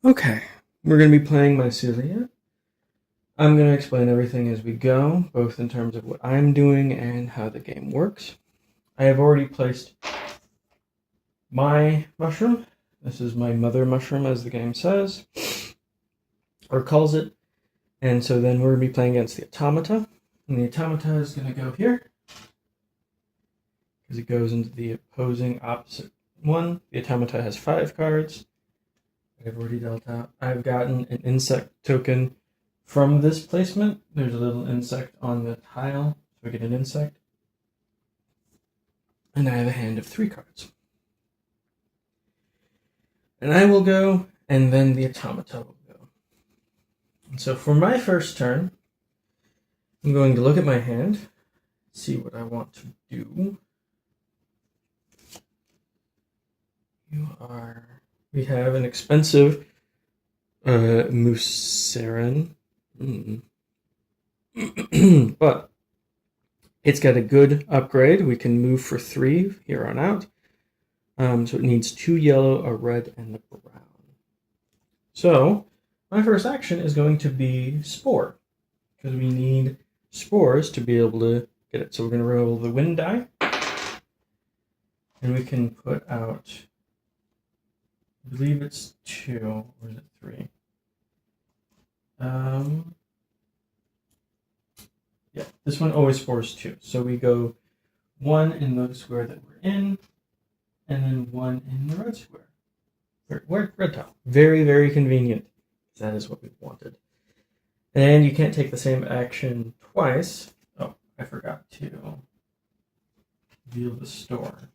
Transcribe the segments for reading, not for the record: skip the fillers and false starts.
Okay, we're going to be playing Mycelia. I'm going to explain everything as we go, both in terms of what I'm doing and how the game works. I have already placed my mushroom. This is my mother mushroom, as the game says, or calls it. And so then we're going to be playing against the automata. And the automata is going to go here, because it goes into the opposing opposite one. The automata has 5 cards. I've already dealt out. I've gotten an insect token from this placement. There's a little insect on the tile, so I get an insect. And I have a hand of 3 cards. And I will go, and then the automata will go. And so for my first turn, I'm going to look at my hand, see what I want to do. We have an expensive Mycelia. But it's got a good upgrade. We can move for 3 here on out. So it needs 2 yellow, a red, and a brown. So my first action is going to be Spore, because we need spores to be able to get it. So we're going to roll the wind die, and we can put out, I believe it's 2, or is it 3? Yeah, this one always spores 2. So we go 1 in the square that we're in, and then 1 in the red square. Red tile. Very, very convenient. That is what we wanted. And you can't take the same action twice. Oh, I forgot to reveal the store.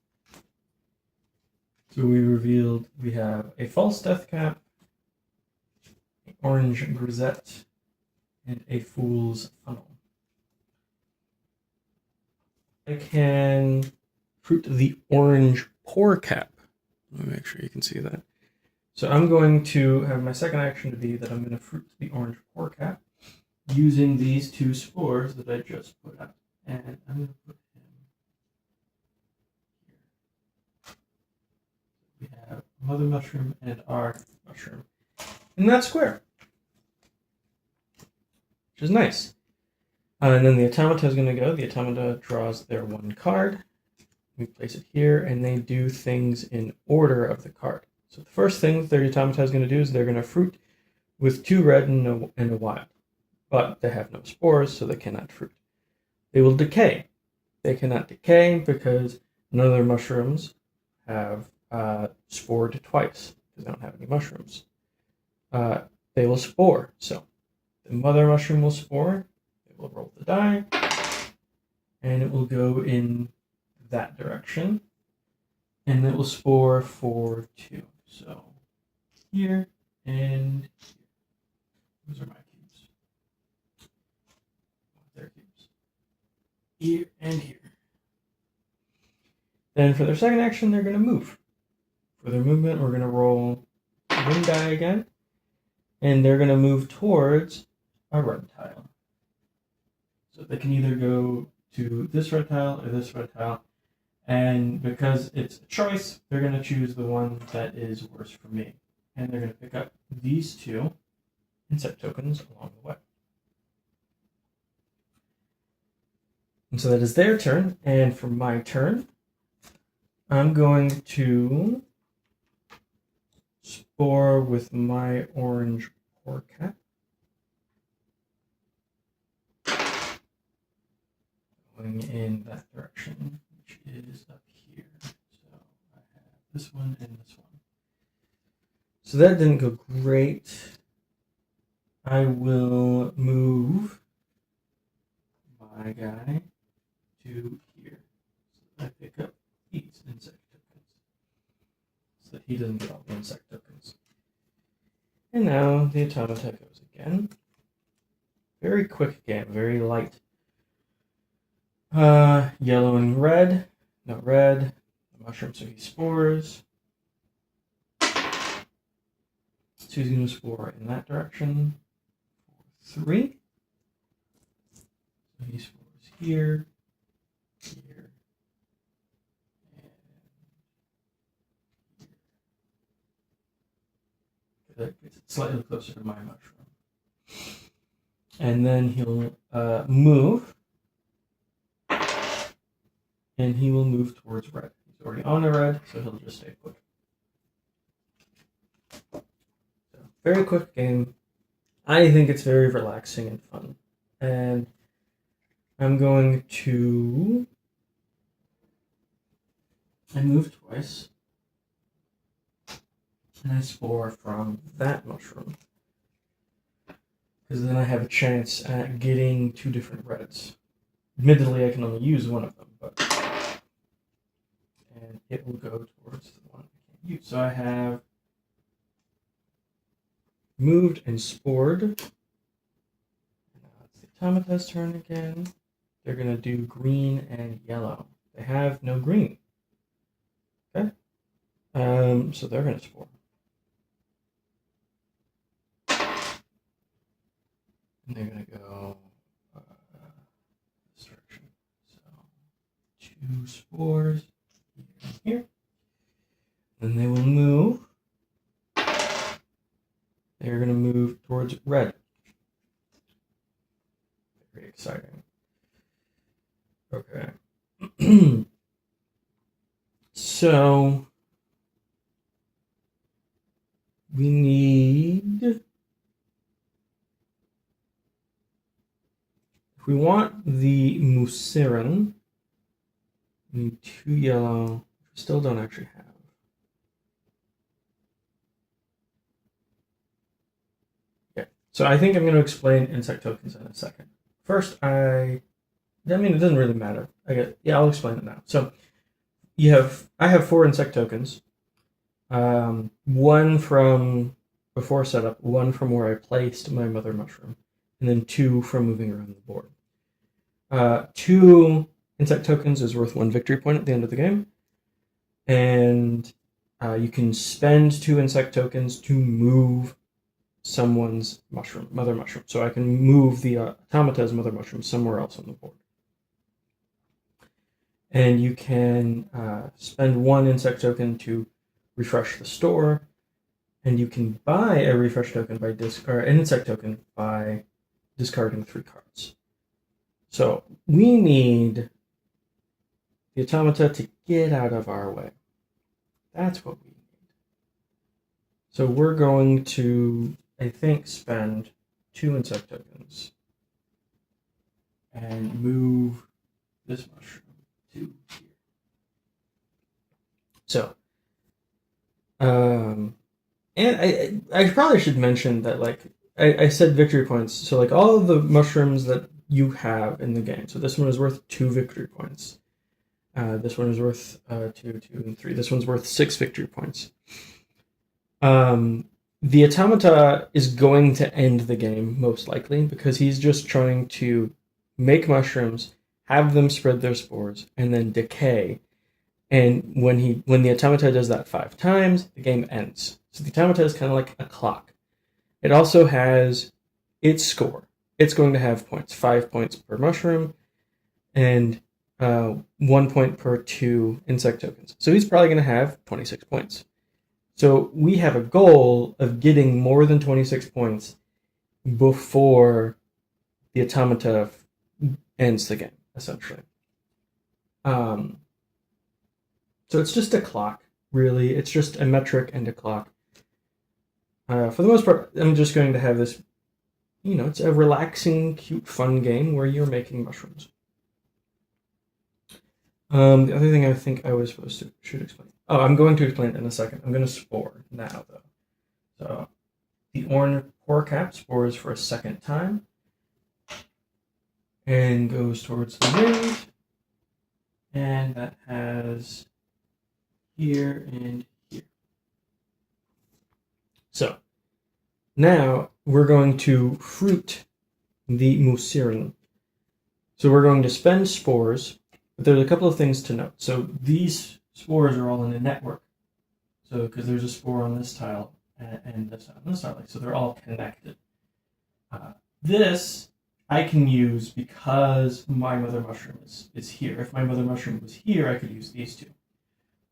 So we have a false death cap, an orange grisette, and a fool's funnel. I can fruit the orange pour cap. Let me make sure you can see that. So I'm going to have my second action to be that I'm going to fruit the orange pour cap using these 2 spores that I just put out. And I'm going to put him here. We have mother mushroom and our mushroom in that square, which is nice. And then the automata is going to go. The automata draws their 1 card. We place it here, and they do things in order of the card. So the first thing their automata is going to do is they're going to fruit with 2 red and a wild. But they have no spores, so they cannot fruit. They will decay. They cannot decay because none of their mushrooms have spored twice, because they don't have any mushrooms. They will spore. So the mother mushroom will spore. It will roll the die, and it will go in that direction, and it will spore for 2. So here and here. Those are my cubes. Their cubes. Here and here. Then for their second action, they're going to move. For their movement, we're going to roll wind die again, and they're going to move towards a red tile. So they can either go to this red tile or this red tile, and because it's a choice, they're going to choose the one that is worse for me. And they're going to pick up these 2 insect tokens along the way. And so that is their turn. And for my turn, I'm going to spore with my orange pour cap. Going in that direction, which is up here. So I have this one and this one. So that didn't go great. I will move my guy to here. So I pick up these insect tokens, so that he doesn't get all the insect tokens. And now the automata goes again. Very quick game, very light. Yellow and red. No red. The mushroom, so he spores. So he's going to spore in that direction for 3. So he spores here, here, and here. that gets it slightly closer to my mushroom. And then he'll move, and he will move towards red. He's already on a red, so he'll just stay put. So, very quick game. I think it's very relaxing and fun. And I'm going to... I move twice. And I spore from that mushroom. Because then I have a chance at getting 2 different reds. Admittedly, I can only use one of them, but... And it will go towards the one I can't use. So I have moved and spored. Now it's the Automata's turn again. They're going to do green and yellow. They have no green. Okay? So they're going to spore. And they're going to go this direction. So 2 spores here. Then they will move. They're going to move towards red. Very exciting. Okay. So we need, if we want the Mycelia, we need 2 yellow, which we still don't actually have. Yeah, so I think I'm going to explain insect tokens in a second. First, I mean, it doesn't really matter. I'll explain it now. So I have 4 insect tokens. 1 from before setup, 1 from where I placed my mother mushroom, and then 2 from moving around the board. 2 insect tokens is worth 1 victory point at the end of the game, and you can spend 2 insect tokens to move someone's mushroom, mother mushroom. So I can move the Automata's mother mushroom somewhere else on the board. And you can spend 1 insect token to refresh the store, and you can buy a refresh token by an insect token by discarding 3 cards. So we need the Automata to get out of our way. That's what we need. So we're going to, I think, spend 2 insect tokens and move this mushroom to here. So, and I probably should mention that, like, I said victory points. So, like, all of the mushrooms that you have in the game. So this one is worth 2 victory points. This one is worth 2, 2, and 3. This one's worth 6 victory points. The Automata is going to end the game, most likely, because he's just trying to make mushrooms, have them spread their spores, and then decay. And when the Automata does that 5 times, the game ends. So the Automata is kind of like a clock. It also has its score. It's going to have points, 5 points per mushroom, and 1 point per 2 insect tokens. So he's probably going to have 26 points. So we have a goal of getting more than 26 points before the Automata ends the game, essentially. So it's just a clock, really. It's just a metric and a clock. For the most part, I'm just going to have this, it's a relaxing, cute, fun game where you're making mushrooms. The other thing I think I was should explain. Oh, I'm going to explain it in a second. I'm going to spore now, though. So the orange pore cap spores for a second time and goes towards the wind. And that has here and here. So now we're going to fruit the Mycelia. So we're going to spend spores, but there's a couple of things to note. So these spores are all in a network. So because there's a spore on this tile and this on this tile, so they're all connected. This I can use because my mother mushroom is here. If my mother mushroom was here, I could use these 2.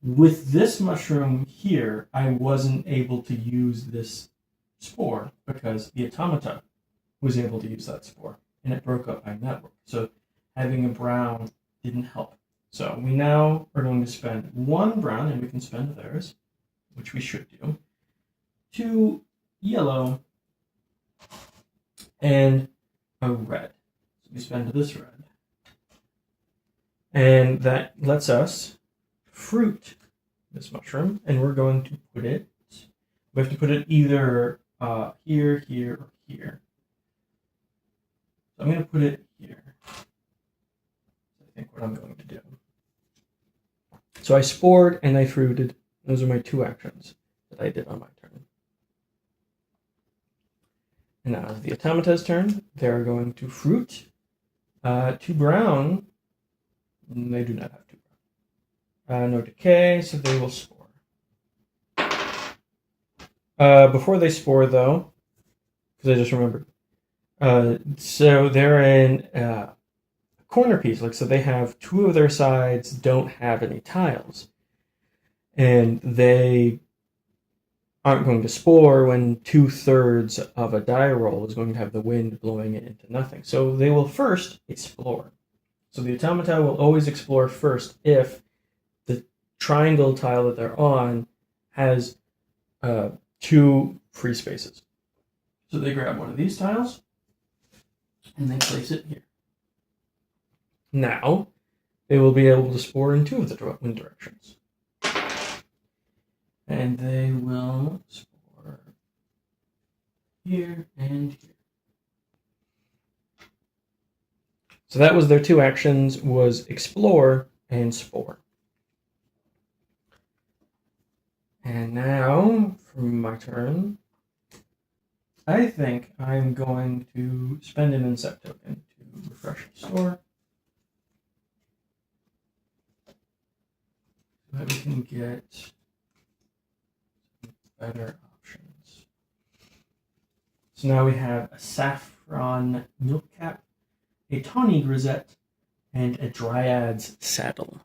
With this mushroom here, I wasn't able to use this spore because the automata was able to use that spore, and it broke up my network. So having a brown didn't help. So we now are going to spend 1 brown, and we can spend theirs, which we should do, 2 yellow, and a red. So we spend this red. And that lets us fruit this mushroom, and we're going to put it, we have to put it either here, here, or here. So I'm going to put it here. I think what I'm going to do. So I spored and I fruited. Those are my 2 actions that I did on my turn. And now it's the automata's turn. They're going to fruit 2 brown. They do not have 2 brown. No decay, so they will spore. Before they spore, though, because I just remembered. So they're in a corner piece. Like, so they have 2 of their sides don't have any tiles. And they aren't going to spore when 2/3 of a die roll is going to have the wind blowing it into nothing. So they will first explore. So the automata will always explore first if the triangle tile that they're on has 2 free spaces. So they grab one of these tiles and they place it here. Now they will be able to spore in 2 of the wind directions. And they will spore here and here. So that was their 2 actions, was explore and spore. And now, for my turn, I think I'm going to spend an insect token to refresh the store. So that we can get better options. So now we have a saffron milk cap, a tawny grisette, and a dryad's saddle.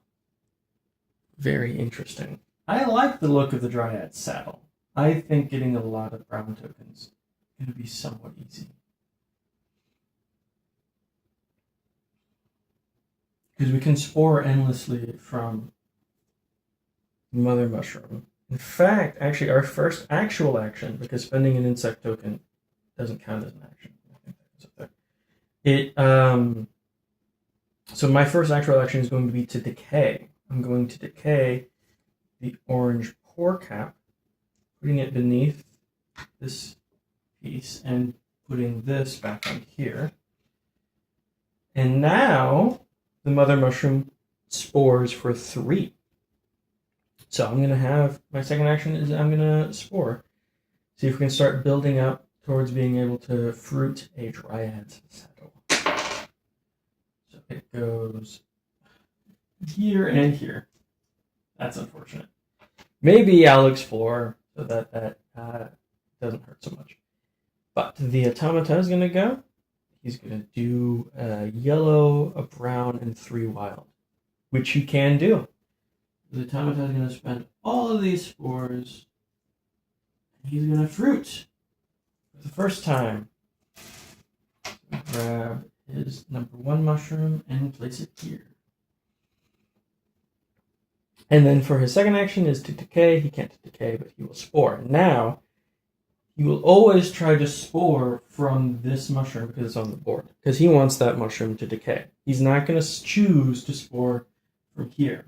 Very interesting. I like the look of the dryad's saddle. I think getting a lot of brown tokens is going to be somewhat easy. Because we can spore endlessly from Mother Mushroom. In fact, actually, our first actual action, because spending an insect token doesn't count as an action. I think that goes up there. So my first actual action is going to be to decay. I'm going to decay the orange pore cap, putting it beneath this piece and putting this back on here. And now the Mother Mushroom spores for 3. So I'm going to have, my second action is I'm going to spore. See if we can start building up towards being able to fruit a dryad's saddle. So it goes here and here. That's unfortunate. Maybe I'll explore so that doesn't hurt so much. But the automata is going to go. He's going to do a yellow, a brown, and 3 wild, which he can do. The automata is going to spend all of these spores, and he's going to fruit for the first time. So grab his number 1 mushroom and place it here. And then for his second action is to decay. He can't decay, but he will spore. Now, he will always try to spore from this mushroom because it's on the board, because he wants that mushroom to decay. He's not going to choose to spore from here.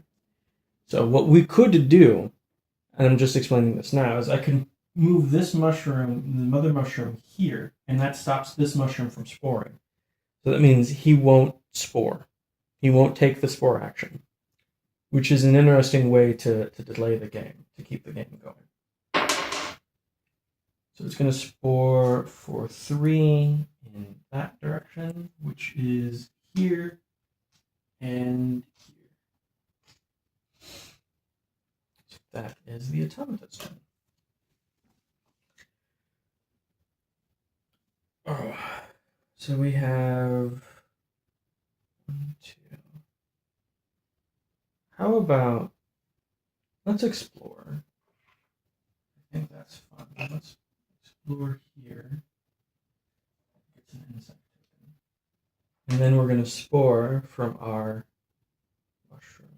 So what we could do, and I'm just explaining this now, is I can move this mushroom, the mother mushroom, here, and that stops this mushroom from sporing. So that means he won't spore. He won't take the spore action, which is an interesting way to delay the game, to keep the game going. So it's going to spore for 3 in that direction, which is here and here. So that is the automata's turn. Oh, so we have 1, 2. How about, let's explore. I think that's fun. explore here. It's an insect token. And then we're going to spore from our mushroom.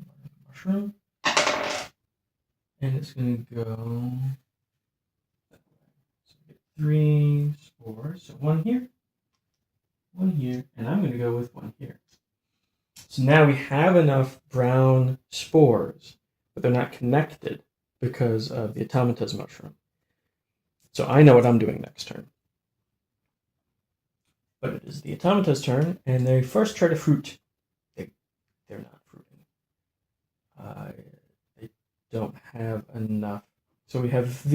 And it's going to go that way. So we get 3 spores. So 1 here, 1 here, and I'm going to go with 1 here. So now we have enough brown spores, but they're not connected because of the Automata's mushroom. So I know what I'm doing next turn. But it is the Automata's turn, and they first try to fruit. They're not fruiting. They don't have enough. So we have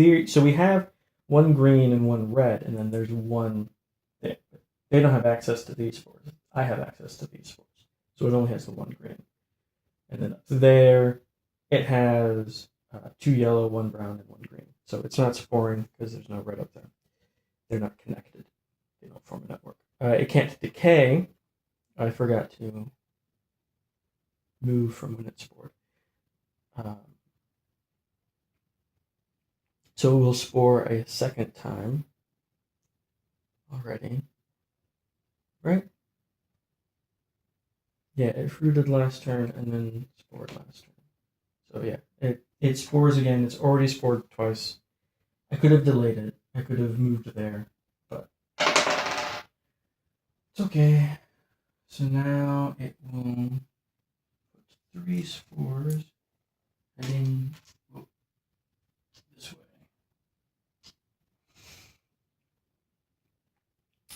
1 green and 1 red, and then there's 1 thing. They don't have access to these spores. I have access to these spores. So it only has the 1 green. And then up there, it has 2 yellow, 1 brown, and 1 green. So it's not sporing because there's no red up there. They're not connected. They don't form a network. It can't decay. I forgot to move from when it's spored. So we'll spore a second time already. Right? Yeah, it fruited last turn and then spored last turn. So yeah, it spores again. It's already spored twice. I could have delayed it. I could have moved there, but it's okay. So now it will put 3 spores heading this way.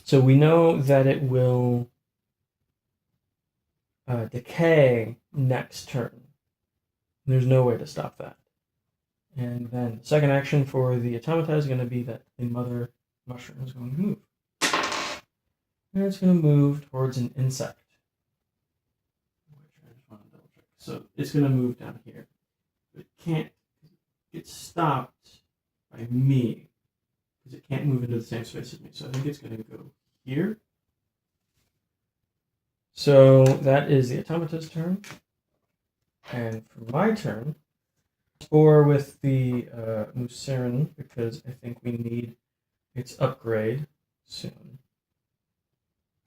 So we know that it will decay next turn. There's no way to stop that. And then the second action for the Automata is going to be that the mother mushroom is going to move. And it's going to move towards an insect. I just want to double check. So it's going to move down here. But it can't get stopped by me because it can't move into the same space as me. So I think it's going to go here. So that is the Automata's turn. And for my turn, spore with the Mycelia because I think we need its upgrade soon.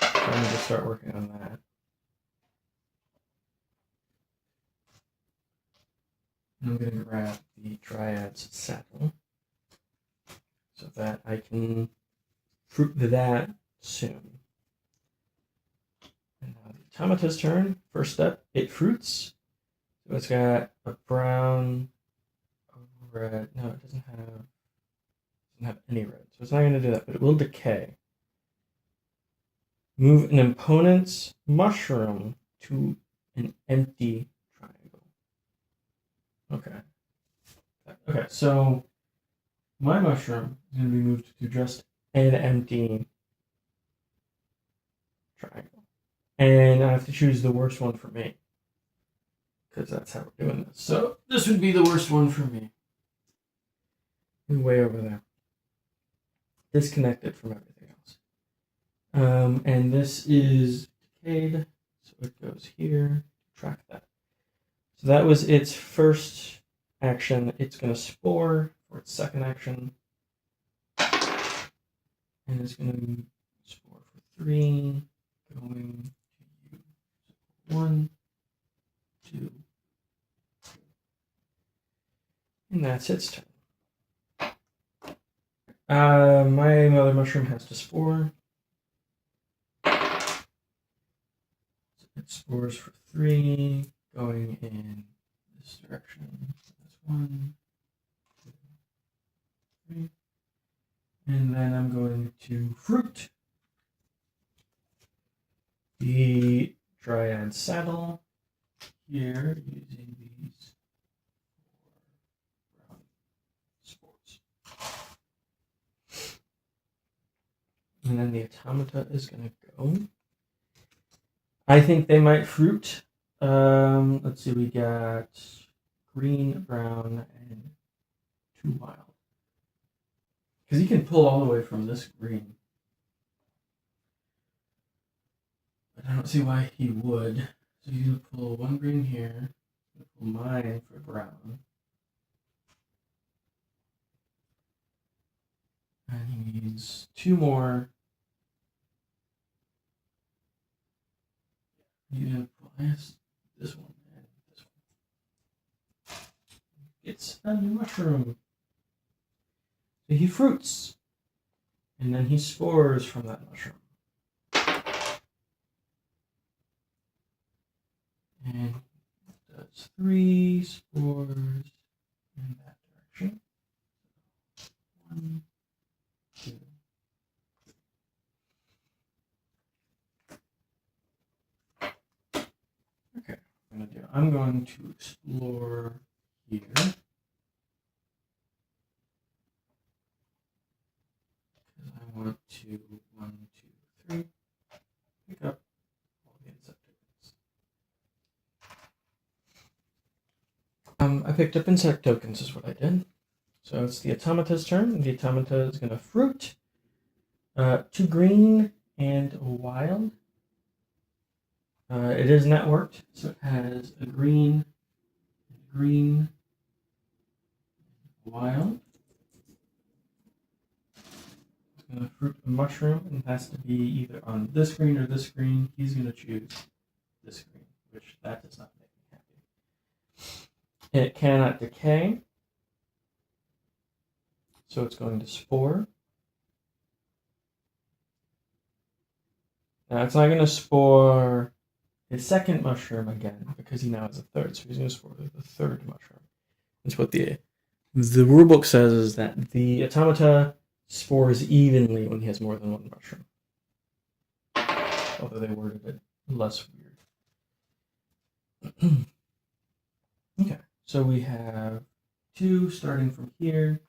So I'm going to start working on that. And I'm going to grab the Dryad's saddle so that I can fruit that soon. And now the Automata's turn. First step, it fruits. So it's got a brown, a red. No, it doesn't have any red. So it's not going to do that, but it will decay. Move an opponent's mushroom to an empty triangle. Okay, so my mushroom is going to be moved to just an empty triangle. And I have to choose the worst one for me. Because that's how we're doing this. So this would be the worst one for me. And way over there. Disconnected from everything else. And this is decayed. So it goes here. Track that. So that was its first action. It's going to spore for its second action. And it's going to spore for 3. Going to you. 1, 2. And that's its turn. My mother mushroom has to spore. So it spores for 3, going in this direction. That's 1, 2, 3. And then I'm going to fruit the Dryad saddle here using these 4 brown spores. And then the Automata is going to go. I think they might fruit. Let's see, we got green, brown, and 2 wild. Because he can pull all the way from this green. But I don't see why he would. So he's going to pull 1 green here. He's going to pull mine for brown. And he needs needs 2 more. Yeah, this one and this one. It's a new mushroom. So he fruits, and then he spores from that mushroom. And does 3 spores in that direction. 1, 2. Okay, I'm going to explore here. Because I want to 1, 2, 3 pick up all the insect tokens. I picked up insect tokens is what I did. So it's the automata's turn. The automata is going to fruit 2 green and a wild. It is networked, so it has a green, wild. It's going to fruit a mushroom, and it has to be either on this green or this green. He's going to choose this green, which that does not make me happy. It cannot decay, so it's going to spore. Now it's not going to spore his second mushroom again because he now has a third, so he's going to spore the third mushroom. That's what the rulebook says, is that the automata spores evenly when he has more than one mushroom. Although they worded it less weird. Okay, so we have 2 starting from here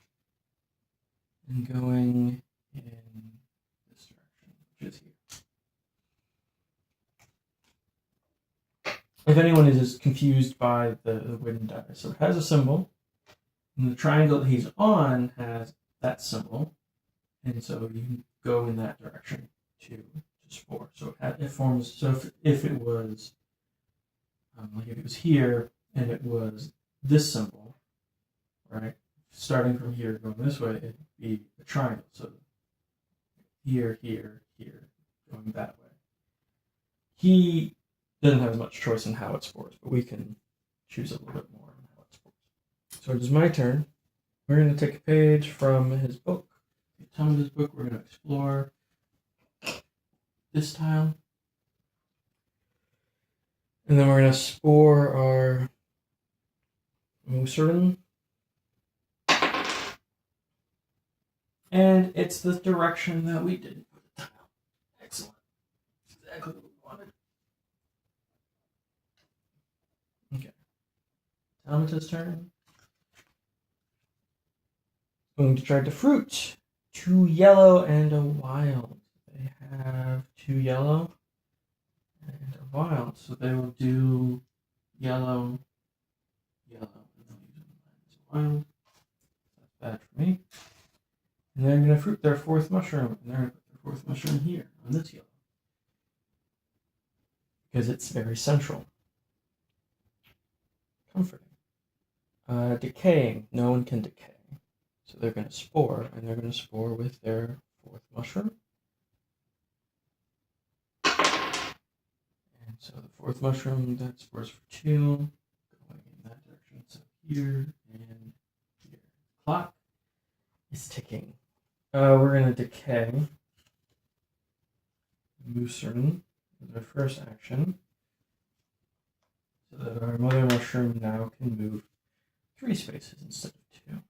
and going in this direction, which is here. If anyone is confused by the wooden die, so it has a symbol, and the triangle that he's on has that symbol, and so you can go in that direction to spore. So it forms. So if it was like if it was here and it was this symbol, right? Starting from here going this way, it'd be a triangle. So here, here, here, going that way. He doesn't have as much choice in how it spores, but we can choose a little bit more on how it spores. So it is my turn. We're going to take a page from his book. The automata's book, we're going to explore this tile. And then we're going to spore our Mycelia. And it's the direction that we did for the tile. Excellent. Exactly what we wanted. Okay. Automata's turn. Going to try to fruit 2 yellow and a wild. They have 2 yellow and a wild, so they will do yellow, and they'll use wild. That's bad for me. And they're going to fruit their 4th mushroom, and they're going to put their 4th mushroom here on this yellow because it's very central. Comforting. Decaying. No one can decay. So they're going to spore, and they're going to spore with their 4th mushroom. And so the 4th mushroom, that spores for 2, going in that direction. So here and here. Clock is ticking. We're going to decay Mycelia with our first action, so that our mother mushroom now can move 3 spaces instead of 2.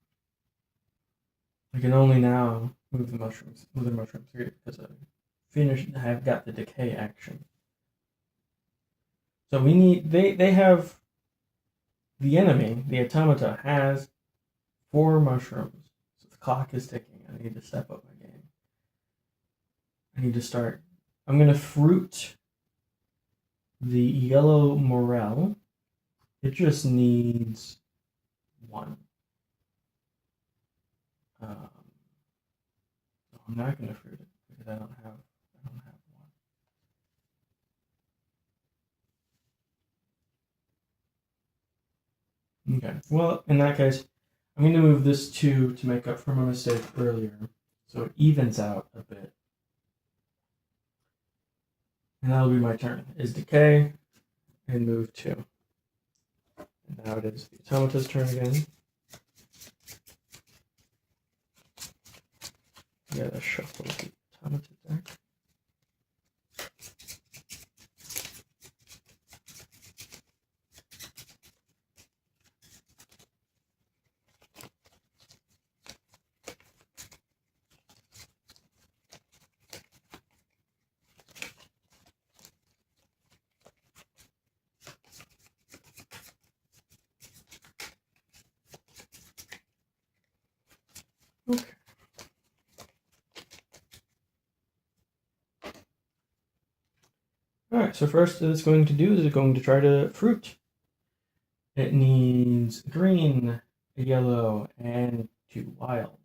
I can only now move the mother mushroom 3 because I've got the decay action. So we need, they have, the enemy, the automata, has 4 mushrooms. So the clock is ticking. I need to step up my game. I need to start. I'm going to fruit the yellow morel. It just needs 1. I'm not going to fruit it because I don't have 1. Okay. Well, in that case, I'm going to move this 2 to make up for my mistake earlier. So it evens out a bit. And that'll be my turn. Is decay and move 2. And now it is the automata's turn again. I gotta shuffle the automata deck. Okay. Alright, so first it's going to do is it's going to try to fruit. It needs green, a yellow, and 2 wild.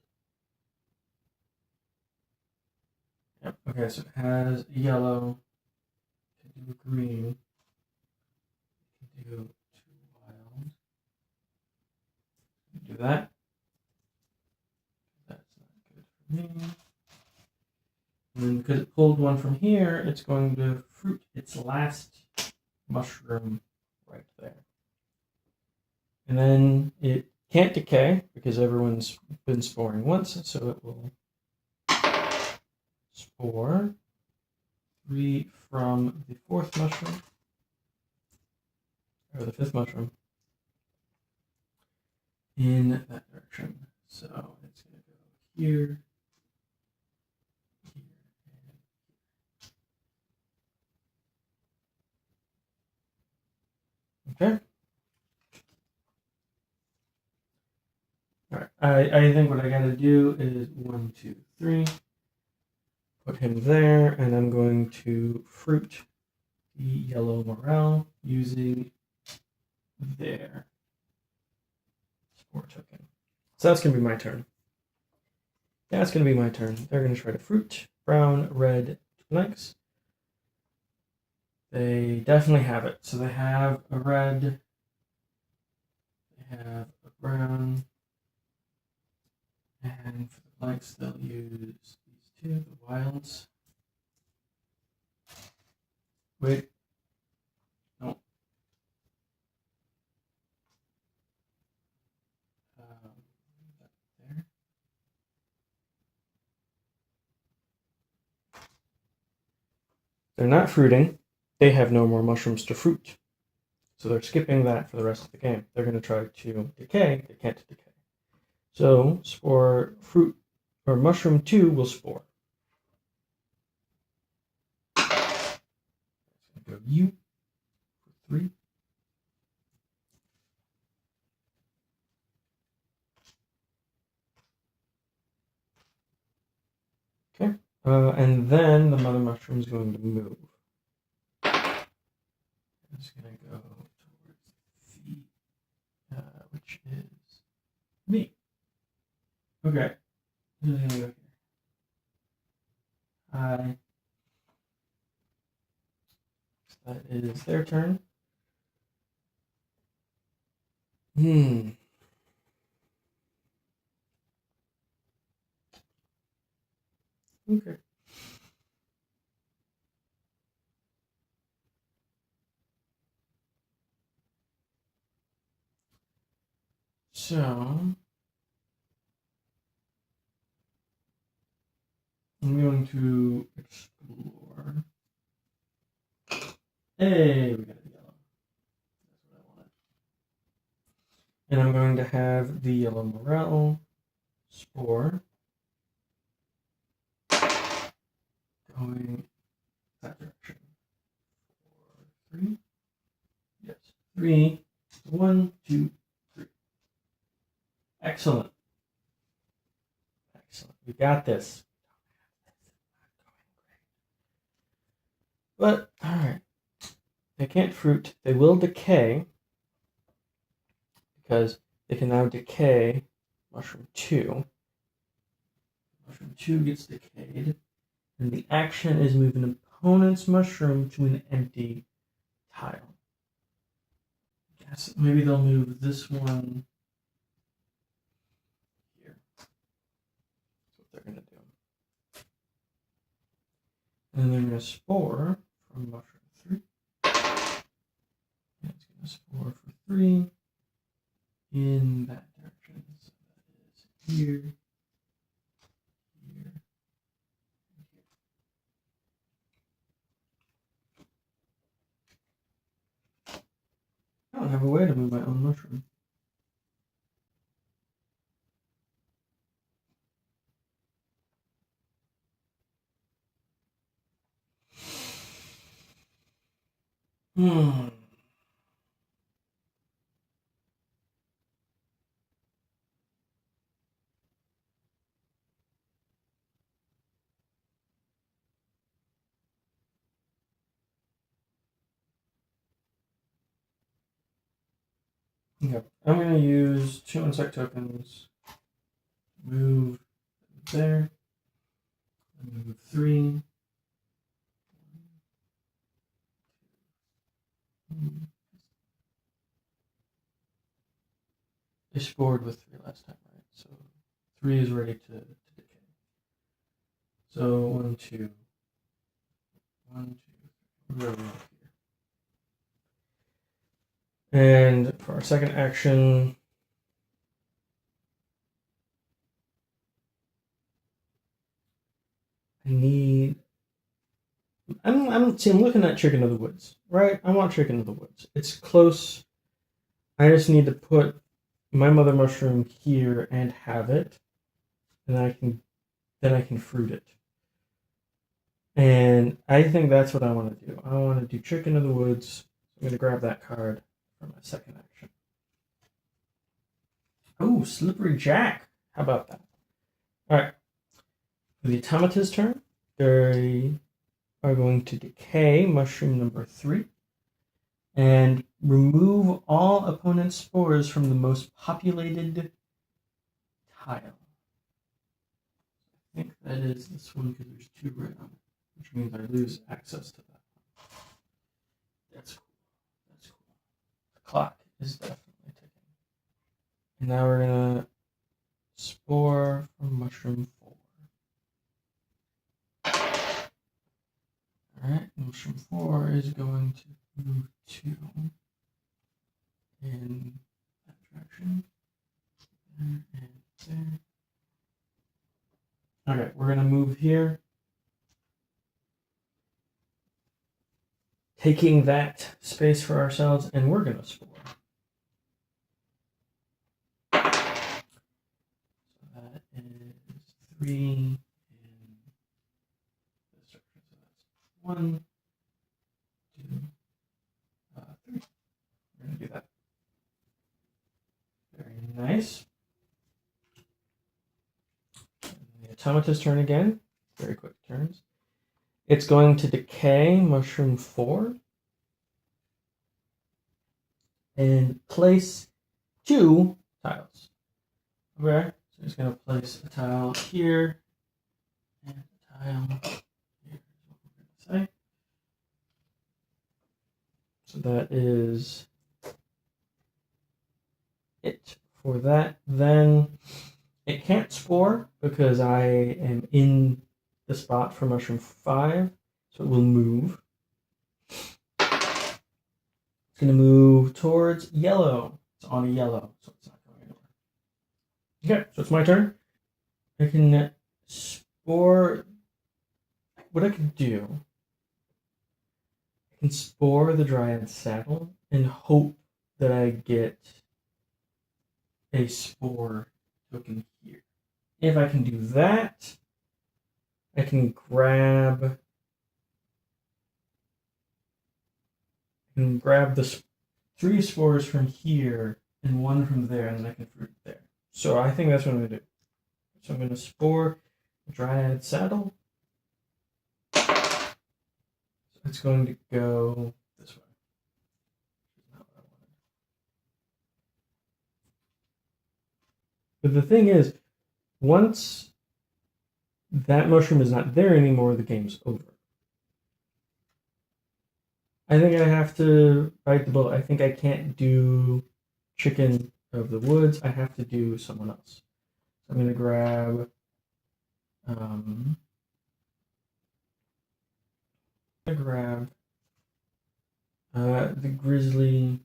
Yep, okay, so it has a yellow, can do a green, can do 2 wild. Do that. That's not good for me. And then because it pulled one from here, it's going to fruit its last mushroom right there. And then it can't decay because everyone's been sporing once, so it will spore 3 from the 4th mushroom, or the 5th mushroom, in that direction. So it's going to go here, okay. All right. I think what I got to do is 1, 2, 3. Put him there, and I'm going to fruit the yellow morel using their spore token. So that's going to be my turn. Yeah, it's going to be my turn. They're going to try to fruit brown, red, blanks. They definitely have it. So they have a red, they have a brown, and for the blanks, they'll use these 2, the wilds. Wait. No. There. They're not fruiting. They have no more mushrooms to fruit. So they're skipping that for the rest of the game. They're going to try to decay. They can't decay. So spore fruit or mushroom 2 will spore. Go U for 3. Okay. And then the mother mushroom is going to move. It's going to go towards the, which is me. Okay. Who's going to go here? Hi. That is their turn. Okay. So I'm going to explore. Hey, we got a yellow. That's what I wanted. And I'm going to have the yellow morel spore going that direction. 4, 3. Yes, 3. 1, 2, 3. Excellent. Excellent. We got this. But, alright. They can't fruit. They will decay. Because they can now decay mushroom 2. Mushroom 2 gets decayed. And the action is move an opponent's mushroom to an empty tile. Yes, maybe they'll move this one here. That's what they're going to do. And then I'm going to spore from mushroom 3. And it's going to spore for 3 in that direction. So that is here, here, and here. I don't have a way to move my own mushroom. Hmm. Okay. I'm going to use 2 insect tokens. Move there. Move 3. I scored with 3 last time, right? So 3 is ready to decay. So 1, 2, 1, 2, 3. Where are we at here? And for our second action, I need. I'm looking at Chicken of the Woods, right? I want Chicken of the Woods. It's close. I just need to put my mother mushroom here and have it, and then I can fruit it. And I think that's what I want to do. I want to do Chicken of the Woods. I'm going to grab that card for my second action. Oh, Slippery Jack. How about that? All right. For the Automata's turn, they are going to decay mushroom number 3 and remove all opponent's spores from the most populated tile. I think that is this one because there's 2 red on it, which means I lose access to that. That's cool. That's cool. The clock is definitely ticking. And now we're gonna spore from mushroom 4. Alright, mushroom 4 is going to move 2 in that direction. There and there. Okay, we're gonna move here. Taking that space for ourselves, and we're gonna spore. So that is 3 in this direction. So that's 1, 2, 3. We're gonna do that. Very nice. And the Automata's turn again. Very quick turns. It's going to decay mushroom 4 and place 2 tiles. Okay, so he's going to place a tile here and a tile here, is what we're going to say. So that is it for that. Then it can't spore because I am in the spot for mushroom 5, so it will move. It's going to move towards yellow. It's on a yellow, so it's not going anywhere. Okay, so it's my turn. I can spore. What I can do, I can spore the Dryad Saddle and hope that I get a spore token here. If I can do that, I can grab the 3 spores from here and 1 from there, and then I can fruit there. So I think that's what I'm going to do. So I'm going to spore the Dryad Saddle. So it's going to go this way. Not what I wanted. But the thing is, once that mushroom is not there anymore, the game's over. I think I have to bite the bullet. I think I can't do Chicken of the Woods. I have to do someone else. So I'm going to grab the grizzly,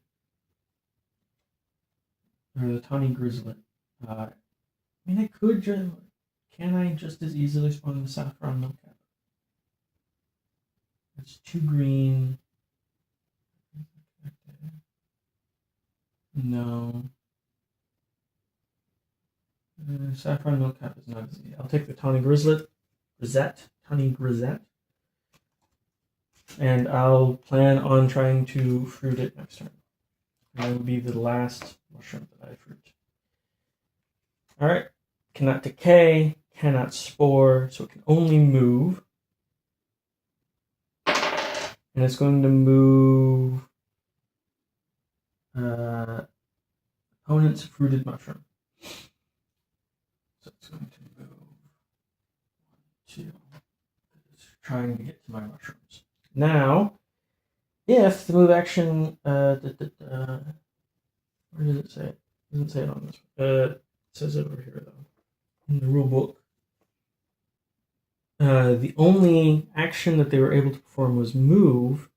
or the tawny grizzlet. I mean, I could just. Can I just as easily spawn the saffron milkcap? It's 2 green. No. Saffron milkcap is not easy. I'll take the tawny tawny grisette. And I'll plan on trying to fruit it next turn. And that will be the last mushroom that I fruit. Alright. Cannot decay, cannot spore, so it can only move. And it's going to move opponent's fruited mushroom. So it's going to move 1, 2. It's trying to get to my mushrooms. Now, if the move action, where does it say it? It doesn't say it on this one. It says it over here, though, in the rule book. The only action that they were able to perform was move.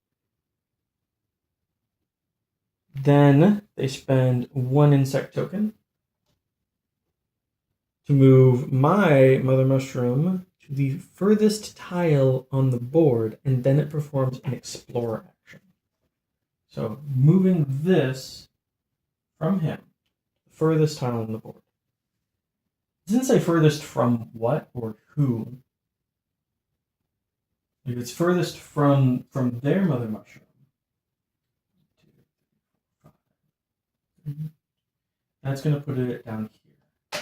Then they spend 1 insect token to move my mother mushroom to the furthest tile on the board, and then it performs an explore action. So moving this from him, the furthest tile on the board. It doesn't say furthest from what or who. If it's furthest from their mother mushroom. 2, 3, 4, 5. That's going to put it down here.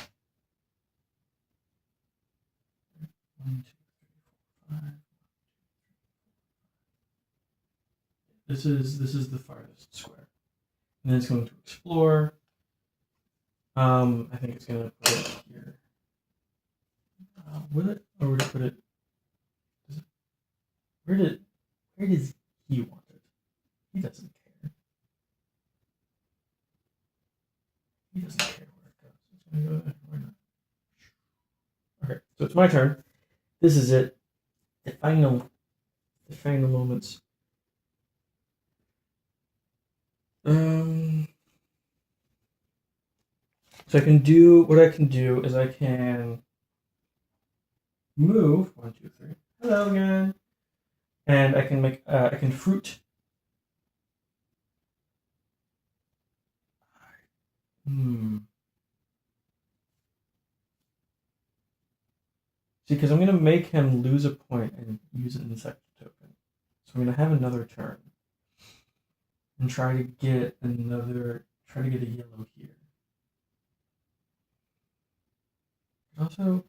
1, 2, 3, 4, 5. This is the farthest square. And then it's going to explore. I think it's going to put it here. Will it? Or would it put it? Where does he want it? He doesn't care. He doesn't care where it goes. It's going to go there. Why not? Okay, so it's my turn. This is it. The final moments. So I can do what I can do is I can move 1, 2, 3. Hello again. And I can make I can fruit. See, because I'm going to make him lose a point and use an insect token. So I'm going to have another turn. And try to get a yellow here. Also,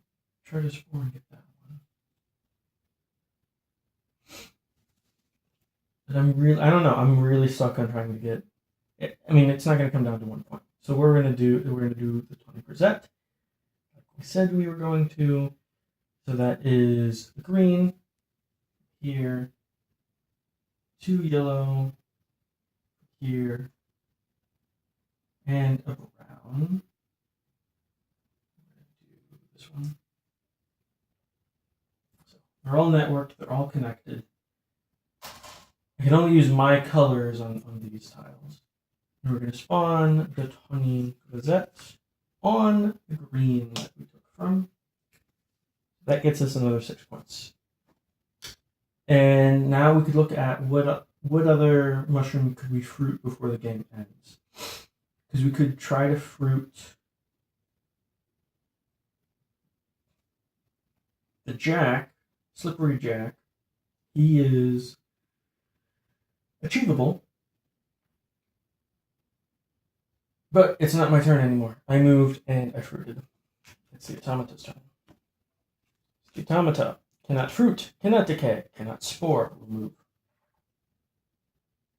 try to spore and get that one. But I don't know, I'm really stuck on trying to get it. I mean, it's not going to come down to 1 point. So we're going to do the 20%, like we said we were going to. So that is the green here, 2 yellow here, and a brown. I'm going to do this one. So they're all networked, they're all connected. I can only use my colors on these tiles. And we're going to spawn the tawny grisette on the green that we took from. That gets us another 6 points. And now we could look at what other mushroom could we fruit before the game ends. Because we could try to fruit the Jack, Slippery Jack. He is achievable. But it's not my turn anymore. I moved and I fruited. It's the automata's turn. The automata cannot fruit, cannot decay, cannot spore, remove.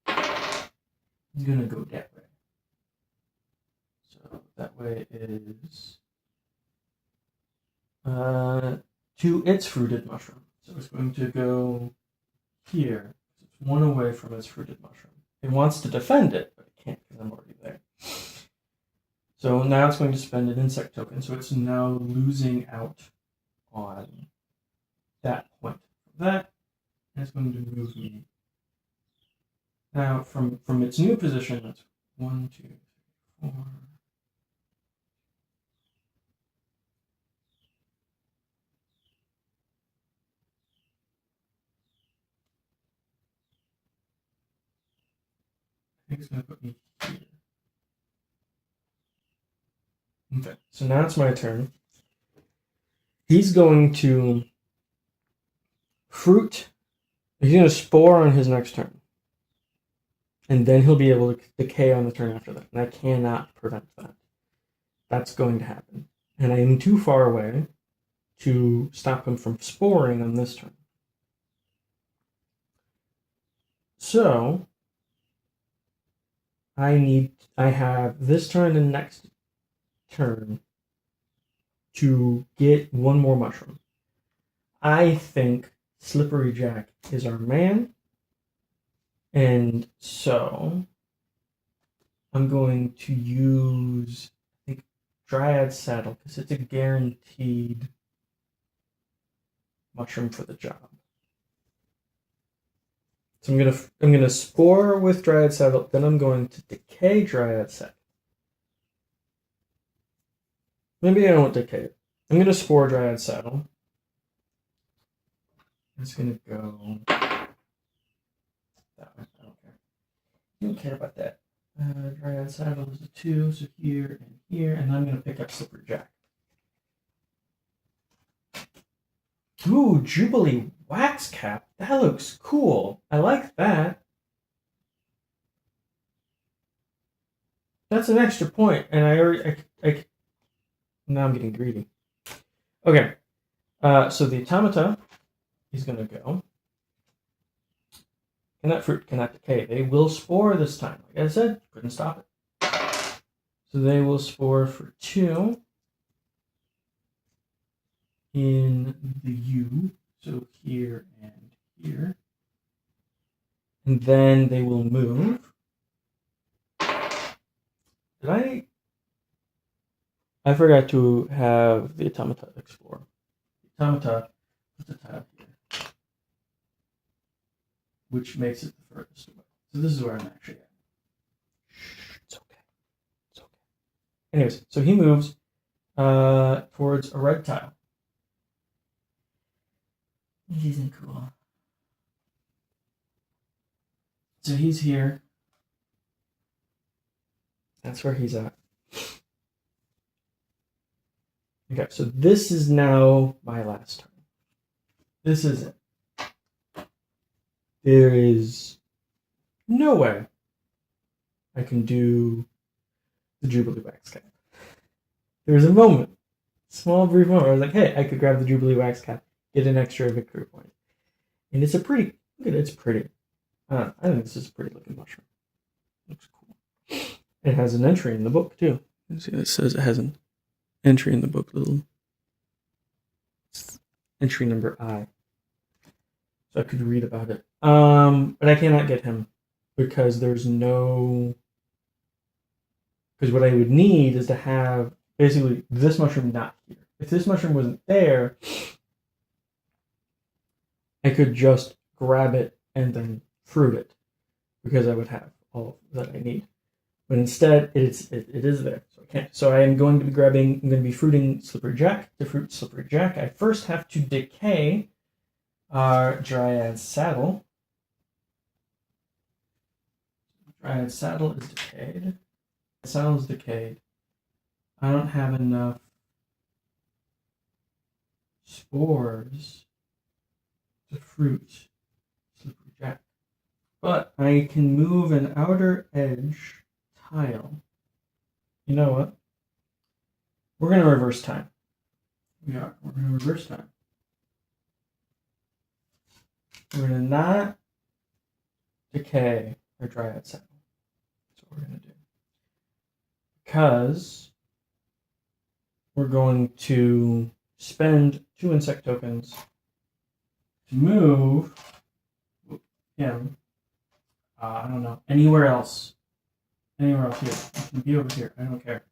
I'm gonna go that way. So that way is to its fruited mushroom. So it's going to go here. It's 1 away from its fruited mushroom. It wants to defend it, but it can't because I'm already there. So now it's going to spend an insect token, so it's now losing out on that point from that, and it's going to move me Now, from its new position, that's 1, 2, 3, 4. I think it's going to put me here. Okay, so now it's my turn. He's going to fruit. He's going to spore on his next turn. And then he'll be able to decay on the turn after that. And I cannot prevent that. That's going to happen. And I am too far away to stop him from sporing on this turn. So I have this turn and next turn to get one more mushroom. I think Slippery Jack is our man. And so I'm going to use, I think, Dryad Saddle, because it's a guaranteed mushroom for the job. So I'm gonna spore with Dryad Saddle, then I'm going to decay Dryad Saddle. Maybe I don't decay it. I'm gonna spore Dryad Saddle. It's gonna go that way. I don't care. I don't care about that. Dryad Saddle is a 2, so here and here, and I'm gonna pick up Slippery Jack. Ooh, Jubilee Wax Cap. That looks cool. I like that. That's an extra point, and now I'm getting greedy. Okay, so the Automata is going to go. And that fruit cannot decay. They will spore this time. Like I said, couldn't stop it. So they will spore for 2 in the U. So here and here. And then they will move. I forgot to have the Automata explore. The Automata puts a tab here, which makes it the furthest away. So this is where I'm actually at. It's okay. It's okay. Anyways, so he moves towards a red tile. This isn't cool. So he's here. That's where he's at. Okay, so this is now my last turn. This is it. There is no way I can do the Jubilee Wax Cap. There was a moment, small brief moment, where I was like, hey, I could grab the Jubilee Wax Cap, get an extra victory point. And it's a pretty, look at it, it's pretty. I think this is a pretty looking mushroom. Looks cool. It has an entry in the book, too. You see, it says it has an entry in the book, little entry number I. So I could read about it. But I cannot get him because there's no. Because what I would need is to have basically this mushroom not here. If this mushroom wasn't there, I could just grab it and then fruit it because I would have all that I need. But instead, it is there. So I can't. So I am going to be I'm going to be fruiting Slippery Jack. To fruit Slippery Jack, I first have to decay our Dryad Saddle. Dryad Saddle is decayed. Saddle is decayed. I don't have enough spores to fruit Slippery Jack. But I can move an outer edge tile. You know what? We're going to reverse time. We're going to reverse time. We're going to not decay our Dryad Saddle. That's what we're going to do. Because we're going to spend 2 insect tokens to move him, I don't know, anywhere else. Anywhere else here. It can be over here. I don't care.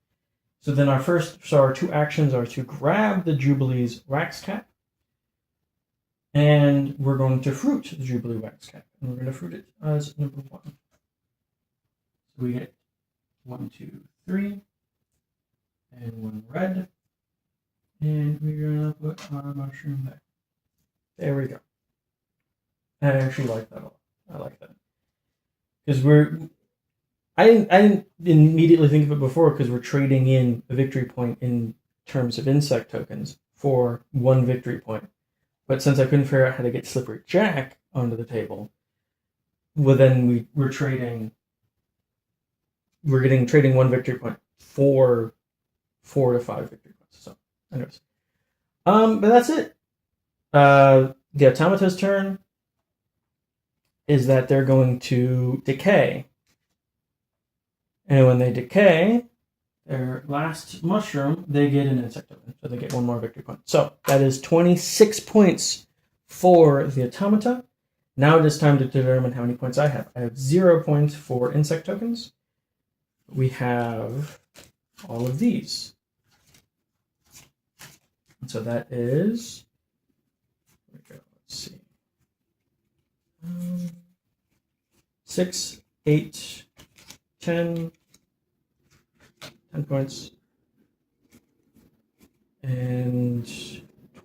So then our 2 actions are to grab the Jubilee's Wax Cap, and we're going to fruit the Jubilee Wax Cap. And we're going to fruit it as number 1. So we get 1, 2, 3, and 1 red. And we're gonna put our mushroom there. There we go. I actually like that a lot. I like that. Because I didn't immediately think of it before because we're trading in a victory point in terms of insect tokens for 1 victory point. But since I couldn't figure out how to get Slippery Jack onto the table, well then we're trading 1 victory point for 4 to 5 victory points. So anyways. But that's it. The Automata's turn is that they're going to decay. And when they decay, their last mushroom, they get an insect token. So they get 1 more victory point. So that is 26 points for the Automata. Now it is time to determine how many points I have. I have 0 points for insect tokens. We have all of these. And so that is, here we go, let's see. 6, 8, 10 points, and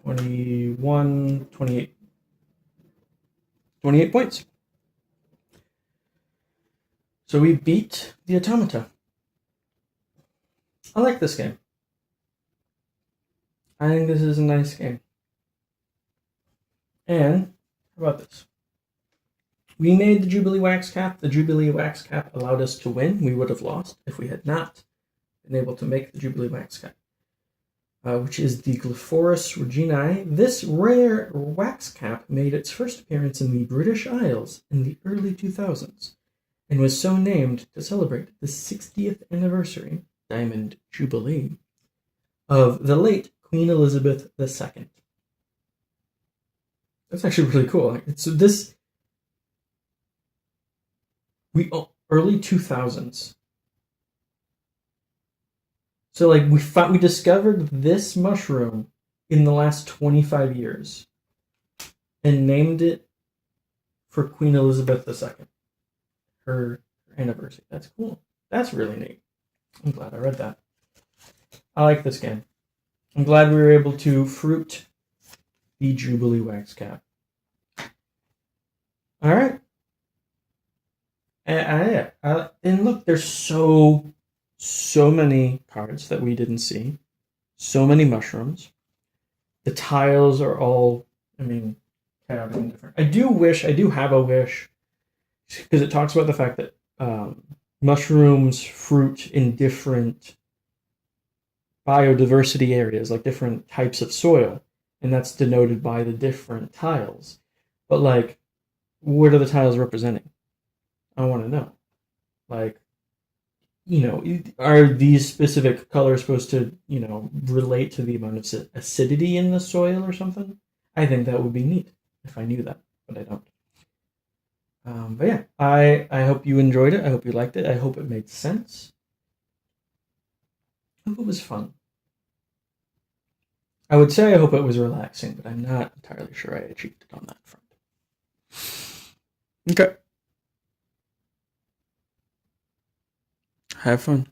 21, 28. 28 points. So we beat the Automata. I like this game. I think this is a nice game. And, how about this? We made the Jubilee Wax Cap. The Jubilee Wax Cap allowed us to win. We would have lost if we had not been able to make the Jubilee Wax Cap, which is the Glyphorus reginae. This rare wax cap made its first appearance in the British Isles in the early 2000s and was so named to celebrate the 60th anniversary, Diamond Jubilee, of the late Queen Elizabeth II. That's actually really cool. So this... early 2000s. So like we discovered this mushroom in the last 25 years and named it for Queen Elizabeth II. Her anniversary. That's cool. That's really neat. I'm glad I read that. I like this game. I'm glad we were able to fruit the Jubilee Wax Cap. All right. And look, there's so many cards that we didn't see. So many mushrooms. The tiles are all, chaotic and different. I do have a wish, because it talks about the fact that mushrooms fruit in different biodiversity areas, like different types of soil, and that's denoted by the different tiles. But like, what are the tiles representing? I want to know. Like, are these specific colors supposed to, relate to the amount of acidity in the soil or something? I think that would be neat if I knew that, but I don't. But yeah, I hope you enjoyed it. I hope you liked it. I hope it made sense. I hope it was fun. I would say I hope it was relaxing, but I'm not entirely sure I achieved it on that front. Okay. Have fun.